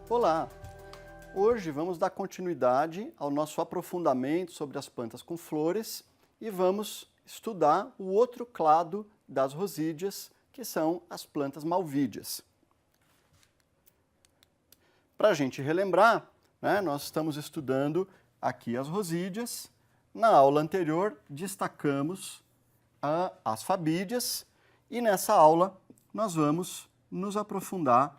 Olá! Hoje vamos dar continuidade ao nosso aprofundamento sobre as plantas com flores e vamos estudar o outro clado das rosídeas, que são as plantas malvídeas. Para a gente relembrar, nós estamos estudando aqui as rosídeas. Na aula anterior destacamos as fabídeas e nessa aula nós vamos nos aprofundar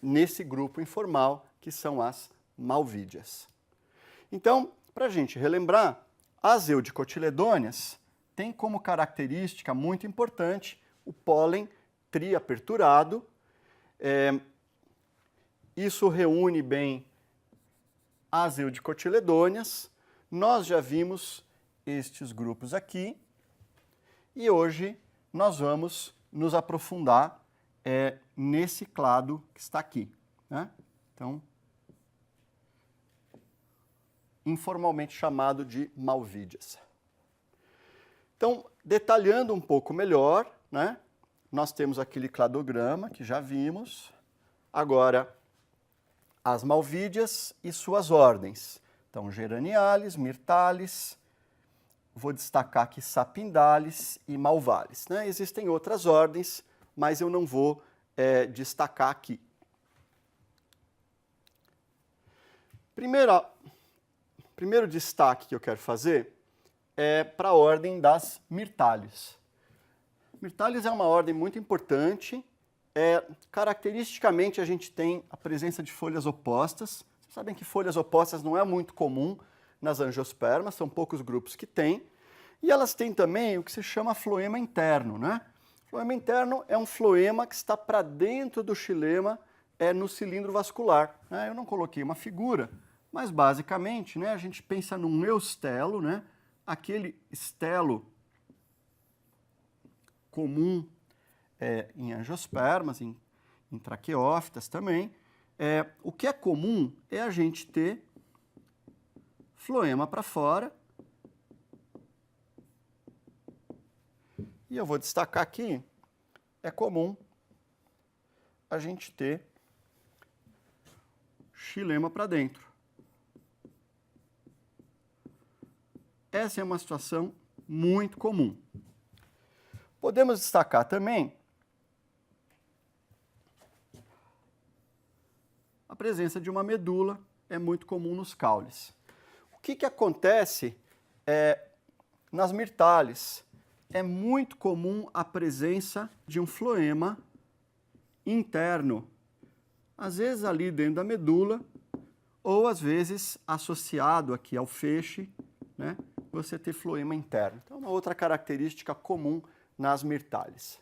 nesse grupo informal que são as malvídeas. Então, para a gente relembrar, as eudicotiledôneas têm como característica muito importante o pólen triaperturado. Isso reúne bem as eudicotiledôneas. Nós já vimos estes grupos aqui e hoje nós vamos nos aprofundar nesse clado que está aqui, né? Então, informalmente chamado de malvídeas. Então, detalhando um pouco melhor, né? Nós temos aquele cladograma que já vimos. Agora, as malvídeas e suas ordens. Então, Geraniales, Myrtales, vou destacar aqui Sapindales e Malvalis, né? Existem outras ordens, mas eu não vou destacar aqui. Primeiro destaque que eu quero fazer é para a ordem das Myrtales. Myrtales é uma ordem muito importante. Caracteristicamente, a gente tem a presença de folhas opostas. Vocês sabem que folhas opostas não é muito comum nas angiospermas, são poucos grupos que têm. E elas têm também o que se chama floema interno, né? Floema interno é um floema que está para dentro do xilema, no cilindro vascular, né? Eu não coloquei uma figura, mas basicamente, né, a gente pensa num eustelo, né? Aquele estelo comum em angiospermas, em traqueófitas também. O que é comum é a gente ter floema para fora. E eu vou destacar aqui, é comum a gente ter xilema para dentro. Essa é uma situação muito comum. Podemos destacar também a presença de uma medula, é muito comum nos caules. O que acontece nas Myrtales? É muito comum a presença de um floema interno, às vezes ali dentro da medula, ou às vezes associado aqui ao feixe, né, você ter floema interno. Então, uma outra característica comum nas Myrtales.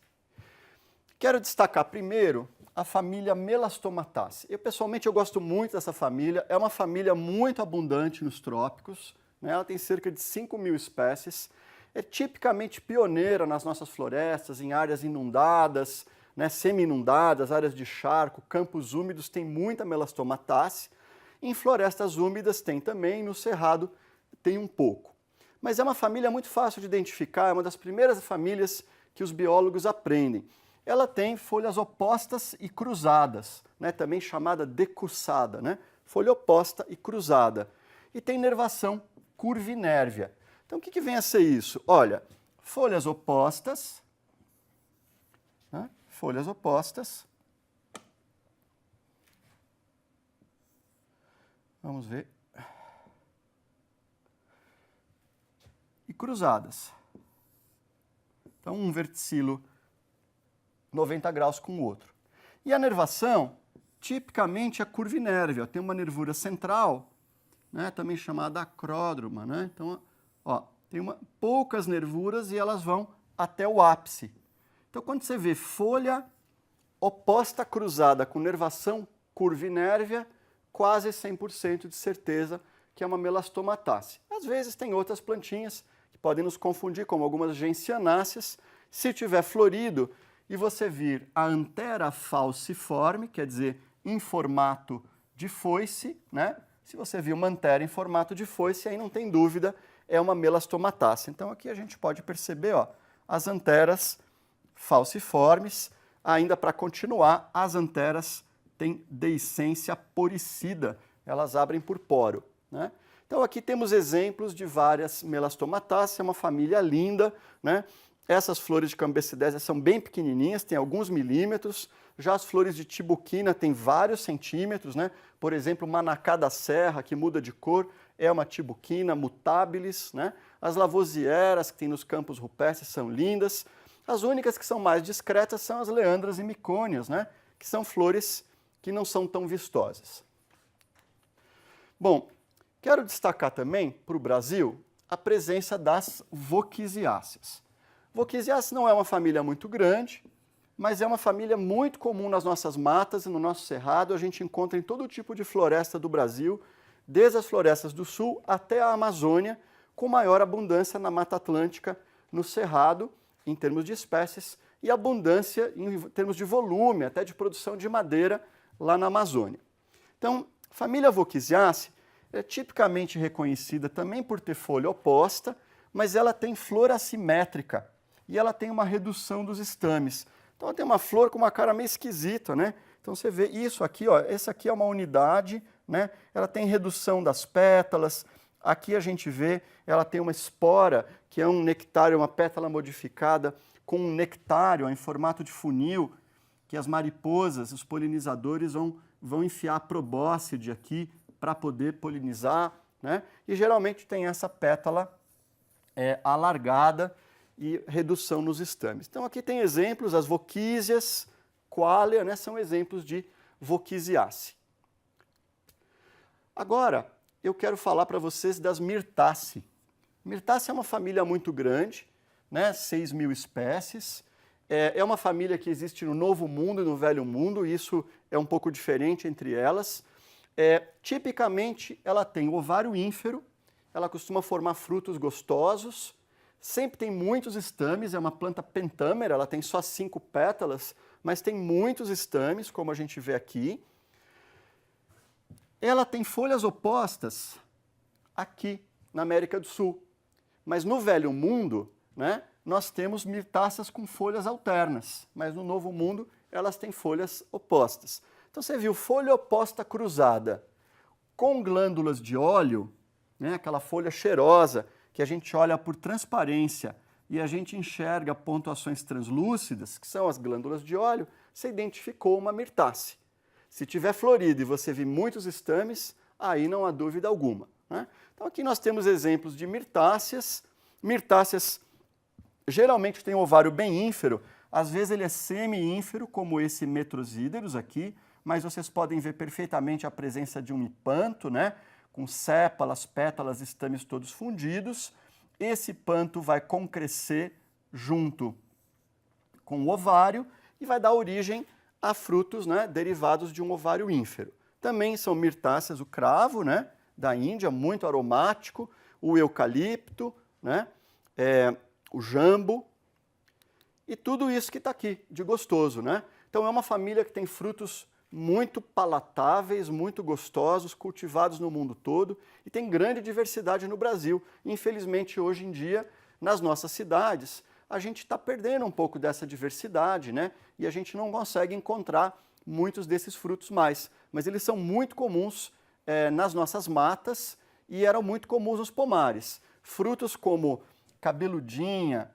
Quero destacar primeiro a família Melastomataceae. Pessoalmente, eu gosto muito dessa família. É uma família muito abundante nos trópicos, né? Ela tem cerca de 5.000 espécies. É tipicamente pioneira nas nossas florestas, em áreas inundadas, né, semi-inundadas, áreas de charco, campos úmidos, tem muita Melastomataceae. Em florestas úmidas tem também, no cerrado tem um pouco. Mas é uma família muito fácil de identificar, é uma das primeiras famílias que os biólogos aprendem. Ela tem folhas opostas e cruzadas, né, também chamada decussada, né, folha oposta e cruzada. E tem nervação curvinérvia. Então, o que vem a ser isso? Olha, folhas opostas, né? Folhas opostas. Vamos ver. E cruzadas. Então, um verticilo 90 graus com o outro. E a nervação, tipicamente, é curvinérvia. Tem uma nervura central, né? Também chamada acródroma, né? Então, tem poucas nervuras e elas vão até o ápice. Então, quando você vê folha oposta cruzada com nervação curvinérvia, quase 100% de certeza que é uma Melastomataceae. Às vezes tem outras plantinhas que podem nos confundir, como algumas Gentianáceas. Se tiver florido e você vir a Anthera falciforme, quer dizer, em formato de foice, né? Se você vir uma Anthera em formato de foice, aí não tem dúvida, é uma Melastomataceae. Então, aqui a gente pode perceber as anteras falciformes, ainda para continuar, as anteras têm deiscência poricida, elas abrem por poro, né? Então aqui temos exemplos de várias melastomatáceas, é uma família linda, né? Essas flores de Cambessidésia são bem pequenininhas, tem alguns milímetros, já as flores de Tibuquina têm vários centímetros, né? Por exemplo, Manacá da Serra, que muda de cor, é uma Tibuquina mutabilis, né? As Lavoisieras, que tem nos campos rupestres, são lindas. As únicas que são mais discretas são as Leandras e Micônias, né? Que são flores que não são tão vistosas. Bom, quero destacar também para o Brasil a presença das Voquisiáceas. Voquisiáceas não é uma família muito grande, mas é uma família muito comum nas nossas matas e no nosso cerrado. A gente encontra em todo tipo de floresta do Brasil, desde as florestas do sul até a Amazônia, com maior abundância na Mata Atlântica, no cerrado, em termos de espécies, e abundância em termos de volume, até de produção de madeira lá na Amazônia. Então, a família Voquisiaceae é tipicamente reconhecida também por ter folha oposta, mas ela tem flor assimétrica e ela tem uma redução dos estames. Então ela tem uma flor com uma cara meio esquisita, né? Então você vê isso aqui, ó, essa aqui é uma unidade, né? Ela tem redução das pétalas. Aqui a gente vê, ela tem uma espora, que é um nectário, uma pétala modificada, com um nectário ó, em formato de funil, que as mariposas, os polinizadores vão enfiar a probóscide aqui para poder polinizar, né? E geralmente tem essa pétala alargada e redução nos estames. Então aqui tem exemplos, as Voquísias, Qualia, né? São exemplos de Voquisiaceae. Agora, eu quero falar para vocês das Myrtaceae. Myrtaceae é uma família muito grande, né? 6.000 espécies. É uma família que existe no Novo Mundo e no Velho Mundo, e isso é um pouco diferente entre elas. Tipicamente, ela tem ovário ínfero, ela costuma formar frutos gostosos, sempre tem muitos estames, é uma planta pentâmera, ela tem só 5 pétalas, mas tem muitos estames, como a gente vê aqui. Ela tem folhas opostas aqui na América do Sul, mas no Velho Mundo, né, nós temos mirtáceas com folhas alternas, mas no Novo Mundo elas têm folhas opostas. Então você viu folha oposta cruzada com glândulas de óleo, né, aquela folha cheirosa que a gente olha por transparência e a gente enxerga pontuações translúcidas, que são as glândulas de óleo, você identificou uma mirtácea. Se tiver florido e você vir muitos estames, aí não há dúvida alguma, né? Então aqui nós temos exemplos de mirtáceas. Mirtáceas geralmente têm um ovário bem ínfero, às vezes ele é semi-ínfero, como esse Metrosideros aqui, mas vocês podem ver perfeitamente a presença de um hipanto, né? Com sépalas, pétalas, estames todos fundidos. Esse hipanto vai concrescer junto com o ovário e vai dar origem a frutos, né, derivados de um ovário ínfero. Também são mirtáceas o cravo, né, da Índia, muito aromático, o eucalipto, né, o jambo e tudo isso que está aqui de gostoso, né? Então é uma família que tem frutos muito palatáveis, muito gostosos, cultivados no mundo todo e tem grande diversidade no Brasil. Infelizmente, hoje em dia, nas nossas cidades, a gente está perdendo um pouco dessa diversidade, né? E a gente não consegue encontrar muitos desses frutos mais. Mas eles são muito comuns nas nossas matas e eram muito comuns nos pomares. Frutos como cabeludinha,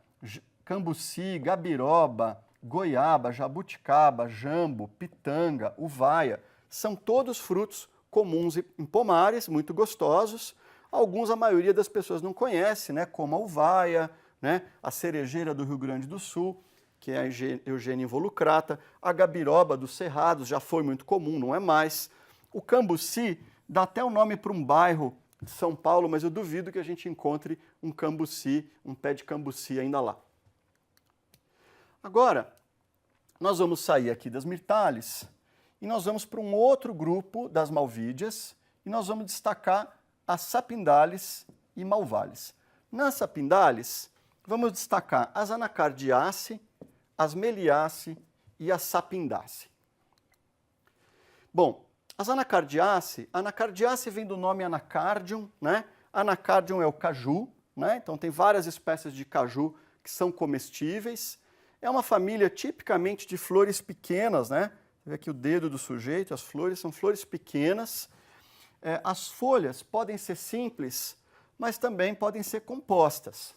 cambuci, gabiroba, goiaba, jabuticaba, jambo, pitanga, uvaia, são todos frutos comuns em pomares, muito gostosos. Alguns a maioria das pessoas não conhece, né? Como a uvaia, né? A cerejeira do Rio Grande do Sul, que é a Eugênia involucrata, a gabiroba dos cerrados já foi muito comum, não é mais. O cambuci dá até o nome para um bairro de São Paulo, mas eu duvido que a gente encontre um cambuci, um pé de cambuci ainda lá. Agora, nós vamos sair aqui das mirtales e nós vamos para um outro grupo das malvídeas e nós vamos destacar as sapindales e malvales. Nas sapindales, vamos destacar as anacardiaceae, as meliaceae e as sapindaceae. Bom, as anacardiaceae vem do nome anacardium, né? Anacardium é o caju, né? Então tem várias espécies de caju que são comestíveis. É uma família tipicamente de flores pequenas, né? Você vê aqui o dedo do sujeito, as flores são flores pequenas. As folhas podem ser simples, mas também podem ser compostas.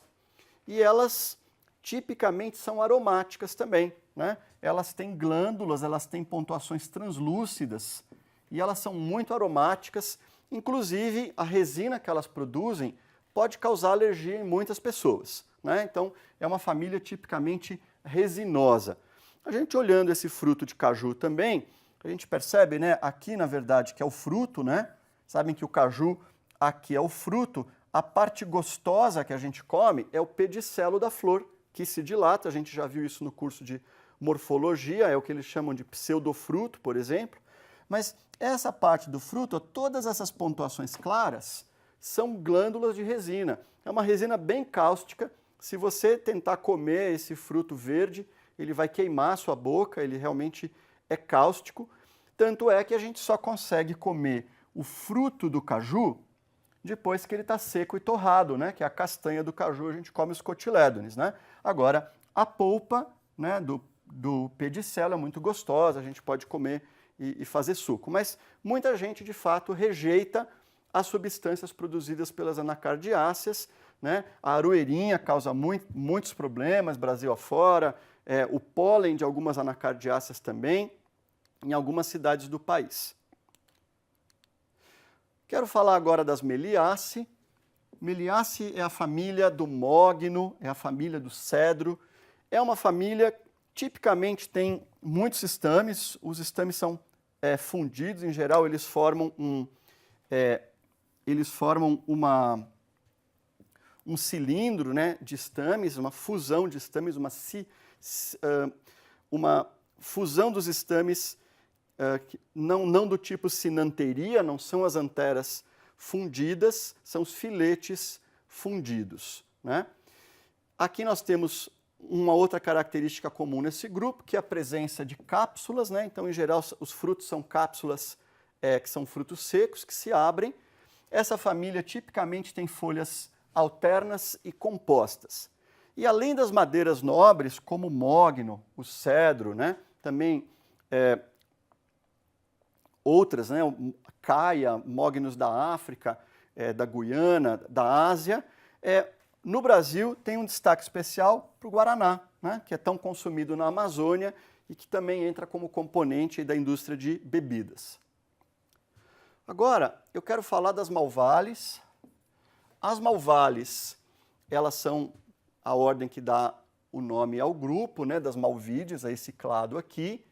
E elas tipicamente são aromáticas também, né? Elas têm glândulas, elas têm pontuações translúcidas e elas são muito aromáticas. Inclusive, a resina que elas produzem pode causar alergia em muitas pessoas, né? Então, é uma família tipicamente resinosa. A gente olhando esse fruto de caju também, a gente percebe, né, aqui na verdade que é o fruto, né? Sabem que o caju aqui é o fruto, a parte gostosa que a gente come é o pedicelo da flor, que se dilata, a gente já viu isso no curso de morfologia, é o que eles chamam de pseudofruto, por exemplo. Mas essa parte do fruto, todas essas pontuações claras, são glândulas de resina. É uma resina bem cáustica. Se você tentar comer esse fruto verde, ele vai queimar a sua boca, ele realmente é cáustico. Tanto é que a gente só consegue comer o fruto do caju depois que ele está seco e torrado, né? Que é a castanha do caju, a gente come os cotilédones, né? Agora, a polpa, né, do pedicelo é muito gostosa, a gente pode comer e fazer suco. Mas muita gente, de fato, rejeita as substâncias produzidas pelas anacardiáceas, né? A aroeirinha causa muitos problemas, Brasil afora, o pólen de algumas anacardiáceas também, em algumas cidades do país. Quero falar agora das Meliaceae. Meliaceae é a família do mogno, é a família do cedro. É uma família, tipicamente tem muitos estames, os estames são fundidos, em geral eles formam um cilindro, né, de estames, uma fusão de estames, uma fusão dos estames, não do tipo sinanteria, não são as anteras fundidas, são os filetes fundidos, né? Aqui nós temos uma outra característica comum nesse grupo, que é a presença de cápsulas, né? Então, em geral, os frutos são cápsulas que são frutos secos, que se abrem. Essa família tipicamente tem folhas alternas e compostas. E além das madeiras nobres, como o mogno, o cedro, né? Também outras, né? Caia, mognos da África, da Guiana, da Ásia. No Brasil tem um destaque especial para o guaraná, né? Que é tão consumido na Amazônia e que também entra como componente da indústria de bebidas. Agora, eu quero falar das malvales. As malvales, elas são a ordem que dá o nome ao grupo, né, das malvídeas, a esse clado aqui.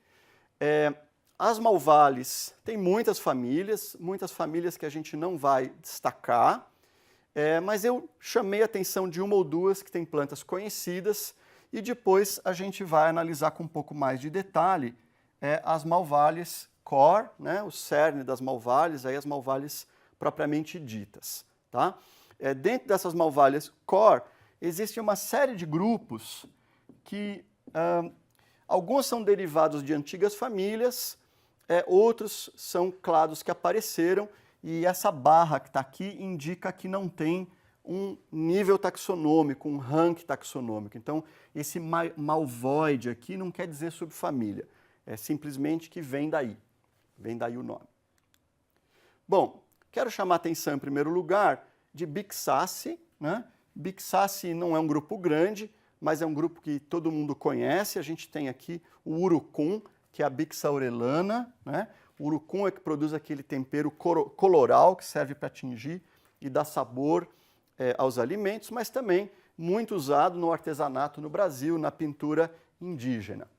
As malvales têm muitas famílias que a gente não vai destacar, mas eu chamei a atenção de uma ou duas que têm plantas conhecidas e depois a gente vai analisar com um pouco mais de detalhe as malvales core, né, o cerne das malvales, aí as malvales propriamente ditas. Tá? Dentro dessas malvales core, existe uma série de grupos que alguns são derivados de antigas famílias, outros são clados que apareceram, e essa barra que está aqui indica que não tem um nível taxonômico, um ranking taxonômico. Então, esse malvoide aqui não quer dizer subfamília, é simplesmente que vem daí o nome. Bom, quero chamar a atenção em primeiro lugar de Bixaceae, né? Bixaceae não é um grupo grande, mas é um grupo que todo mundo conhece. A gente tem aqui o urucum, que é a Bixaurelana, né? O urucum é que produz aquele tempero coloral que serve para tingir e dar sabor aos alimentos, mas também muito usado no artesanato no Brasil, na pintura indígena.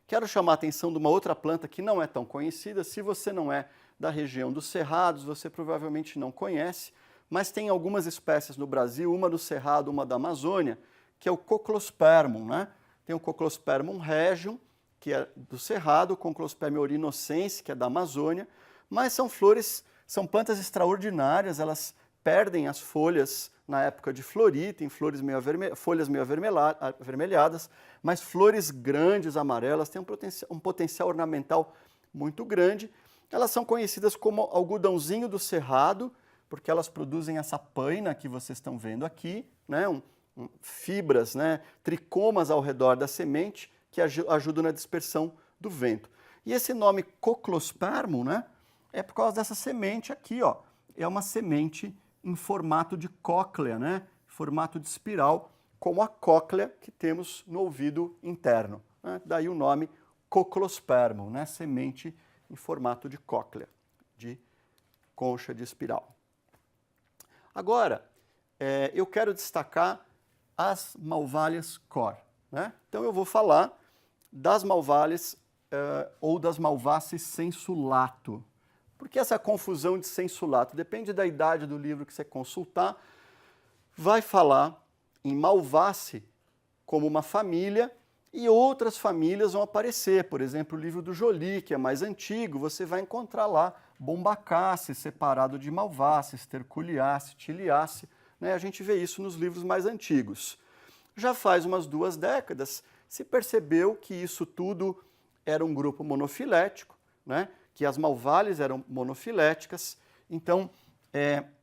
Quero chamar a atenção de uma outra planta que não é tão conhecida. Se você não é da região dos Cerrados, você provavelmente não conhece, mas tem algumas espécies no Brasil, uma do Cerrado, uma da Amazônia, que é o Coclospermum, né? Tem o Coclospermum regium, que é do Cerrado, o Coclospermum orinocense, que é da Amazônia, mas são plantas extraordinárias, elas perdem as folhas na época de florir, tem folhas meio avermelhadas, mas flores grandes, amarelas, têm um potencial ornamental muito grande. Elas são conhecidas como algodãozinho do Cerrado, porque elas produzem essa paina que vocês estão vendo aqui, né? Fibras, né? Tricomas ao redor da semente, que ajudam na dispersão do vento. E esse nome coclospermum, né, é por causa dessa semente aqui, ó. É uma semente em formato de cóclea, né, formato de espiral, como a cóclea que temos no ouvido interno, né? Daí o nome coclospermum, né, semente em formato de cóclea, de concha de espiral. Agora, eu quero destacar as malvalhas cor, né? Então eu vou falar das malvalhas ou das malváceas sensulato. Por que essa confusão de sensulato? Depende da idade do livro que você consultar. Vai falar em malvácea como uma família e outras famílias vão aparecer. Por exemplo, o livro do Joly, que é mais antigo, você vai encontrar lá Bombaceae separado de Malvaceae, Sterculiaceae, Tiliaceae, né? A gente vê isso nos livros mais antigos. Já faz umas 2 décadas se percebeu que isso tudo era um grupo monofilético, né? Que as malvalhas eram monofiléticas. Então,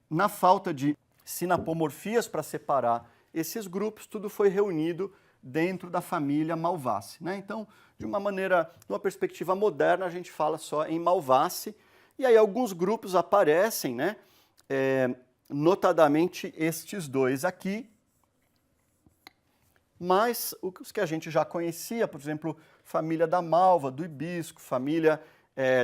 na falta de sinapomorfias para separar esses grupos, tudo foi reunido dentro da família Malvaceae, né? Então, de uma perspectiva moderna, a gente fala só em Malvaceae, e aí alguns grupos aparecem, né? Notadamente estes dois aqui, mas os que a gente já conhecia, por exemplo, família da malva, do hibisco, família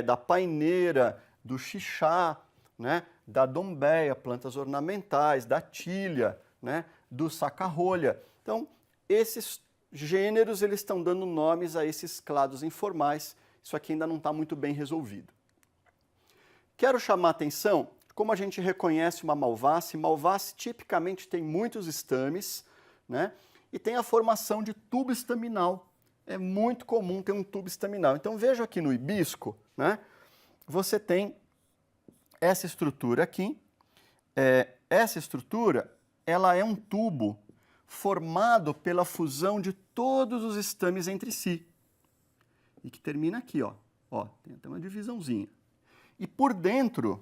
da paineira, do xixá, né? Da dombeia, plantas ornamentais, da tília, né? Do saca-rolha. Então, esses gêneros eles estão dando nomes a esses clados informais. Isso aqui ainda não está muito bem resolvido. Quero chamar a atenção, como a gente reconhece uma malvácea, malvácea tipicamente tem muitos estames, né? E tem a formação de tubo estaminal. É muito comum ter um tubo estaminal. Então veja aqui no hibisco, né? Você tem essa estrutura aqui. Essa estrutura ela é um tubo formado pela fusão de todos os estames entre si. E que termina aqui, ó. Ó, tem até uma divisãozinha. E por dentro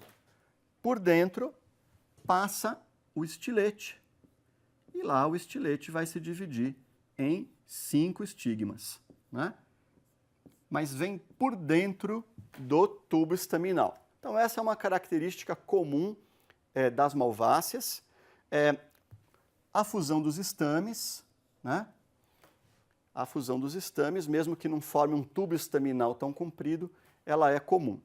passa o estilete. E lá o estilete vai se dividir em 5 estigmas, né? Mas vem por dentro do tubo estaminal. Então essa é uma característica comum das malváceas. A fusão dos estames, né? A fusão dos estames, mesmo que não forme um tubo estaminal tão comprido, ela é comum.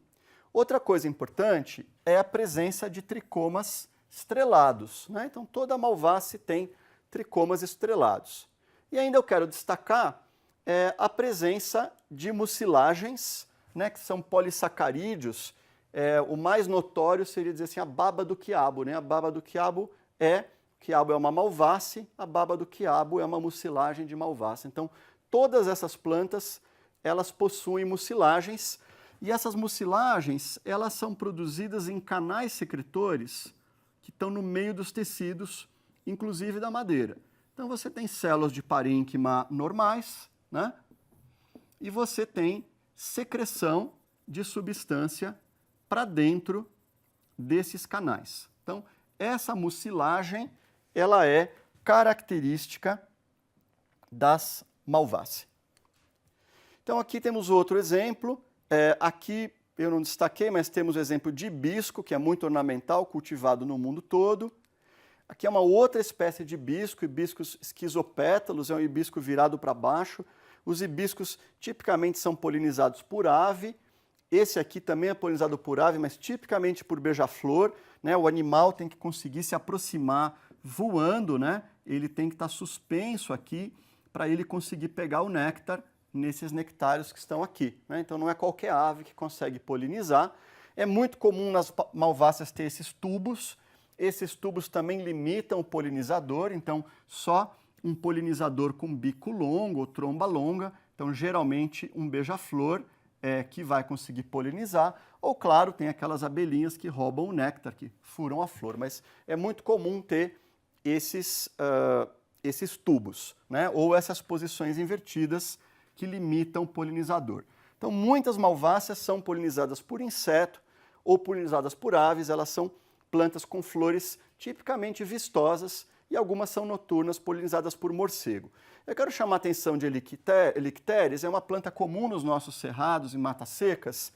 Outra coisa importante é a presença de tricomas estrelados, né? Então toda malvácea tem tricomas estrelados. E ainda eu quero destacar a presença de mucilagens, né? Que são polissacarídeos. O mais notório seria dizer assim, a baba do quiabo, né? A baba do quiabo é uma malvácea, a baba do quiabo é uma mucilagem de malvácea. Então, todas essas plantas, elas possuem mucilagens, e essas mucilagens, elas são produzidas em canais secretores que estão no meio dos tecidos, inclusive da madeira. Então, você tem células de parênquima normais, né? E você tem secreção de substância para dentro desses canais. Então, essa mucilagem ela é característica das malváceas. Então aqui temos outro exemplo. Aqui eu não destaquei, mas temos o exemplo de hibisco, que é muito ornamental, cultivado no mundo todo. Aqui é uma outra espécie de hibisco, hibiscos esquisopétalos, é um hibisco virado para baixo. Os hibiscos tipicamente são polinizados por ave. Esse aqui também é polinizado por ave, mas tipicamente por beija-flor, né? O animal tem que conseguir se aproximar voando, né? Ele tem que estar suspenso aqui para ele conseguir pegar o néctar nesses nectários que estão aqui, né? Então não é qualquer ave que consegue polinizar. É muito comum nas malváceas ter esses tubos. Esses tubos também limitam o polinizador, então só um polinizador com bico longo ou tromba longa, então geralmente um beija-flor que vai conseguir polinizar, ou claro, tem aquelas abelhinhas que roubam o néctar, que furam a flor, mas é muito comum ter esses tubos, né? Ou essas posições invertidas que limitam o polinizador. Então, muitas malváceas são polinizadas por inseto ou polinizadas por aves, elas são plantas com flores tipicamente vistosas e algumas são noturnas, polinizadas por morcego. Eu quero chamar a atenção de Elicteris, é uma planta comum nos nossos cerrados e matas secas,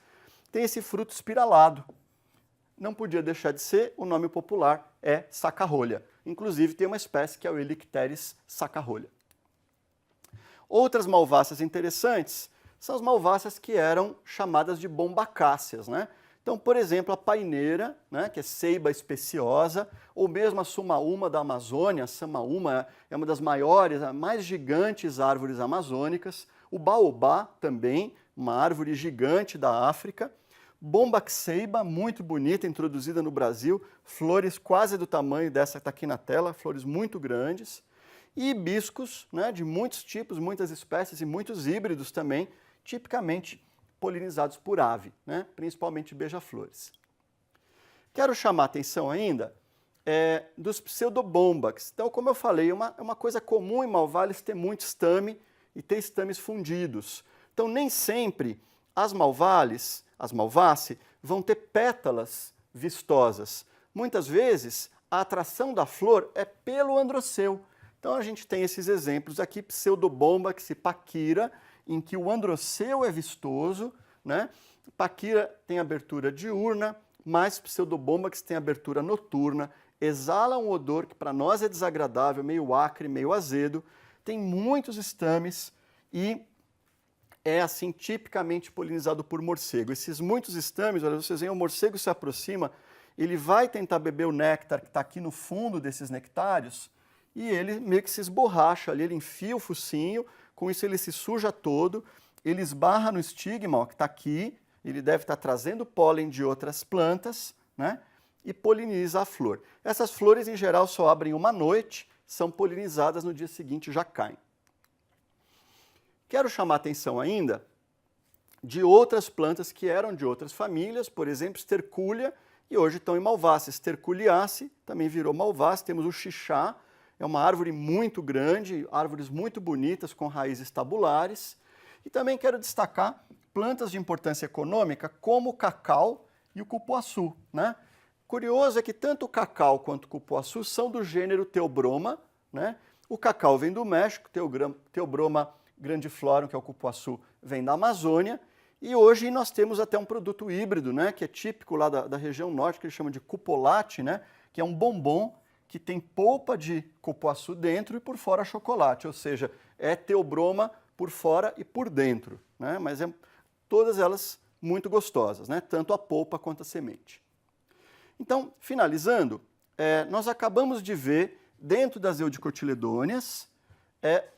tem esse fruto espiralado. Não podia deixar de ser, o nome popular é saca-rolha. Inclusive tem uma espécie que é o Elicteris saca-rolha. Outras malváceas interessantes são as malváceas que eram chamadas de bombacáceas, né? Então, por exemplo, a paineira, né, que é ceiba especiosa, ou mesmo a sumaúma da Amazônia, a samaúma é uma das maiores, mais gigantes árvores amazônicas, o baobá também, uma árvore gigante da África, bombaxeiba, muito bonita, introduzida no Brasil, flores quase do tamanho dessa que está aqui na tela, flores muito grandes, e hibiscos, né, de muitos tipos, muitas espécies e muitos híbridos também, tipicamente polinizados por ave, né, principalmente beija-flores. Quero chamar a atenção ainda dos pseudobombax. Então, como eu falei, é uma coisa comum em malvalhas ter muito estame e ter estames fundidos. Então, nem sempre as malváceas vão ter pétalas vistosas. Muitas vezes, a atração da flor é pelo androceu. Então, a gente tem esses exemplos aqui, pseudobombax e paquira, em que o androceu é vistoso, né? Paquira tem abertura diurna, mas pseudobombax tem abertura noturna, exala um odor que para nós é desagradável, meio acre, meio azedo, tem muitos estames e é assim tipicamente polinizado por morcego. Esses muitos estames, olha, vocês veem, o morcego se aproxima, ele vai tentar beber o néctar que está aqui no fundo desses nectários e ele meio que se esborracha ali, ele enfia o focinho, com isso ele se suja todo, ele esbarra no estigma, ó, que está aqui, ele deve estar trazendo pólen de outras plantas, né, e poliniza a flor. Essas flores, em geral, só abrem uma noite, são polinizadas no dia seguinte, já caem. Quero chamar a atenção ainda de outras plantas que eram de outras famílias, por exemplo, estercúlia, e hoje estão em malvácea. Esterculiaceae também virou malvácea, temos o xixá, é uma árvore muito grande, árvores muito bonitas com raízes tabulares. E também quero destacar plantas de importância econômica como o cacau e o cupuaçu, né? Curioso é que tanto o cacau quanto o cupuaçu são do gênero Theobroma, né? O cacau vem do México, Theobroma grandiflorum, que é o cupuaçu, vem da Amazônia. E hoje nós temos até um produto híbrido, né? Que é típico lá da região norte, que eles chamam de cupolate, né? Que é um bombom que tem polpa de cupuaçu dentro e por fora chocolate, ou seja, é Theobroma por fora e por dentro, né? Mas todas elas muito gostosas, né? Tanto a polpa quanto a semente. Então, finalizando, nós acabamos de ver, dentro das eudicotiledôneas,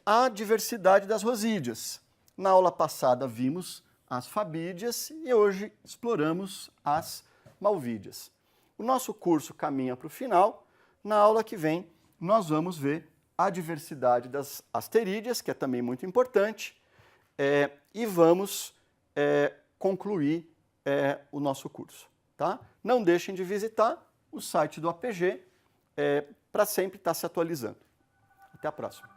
a diversidade das rosídeas. Na aula passada vimos as fabídeas e hoje exploramos as malvídeas. O nosso curso caminha para o final. Na aula que vem, nós vamos ver a diversidade das asterídeas, que é também muito importante, e vamos concluir o nosso curso. Tá? Não deixem de visitar o site do APG para sempre estar se atualizando. Até a próxima.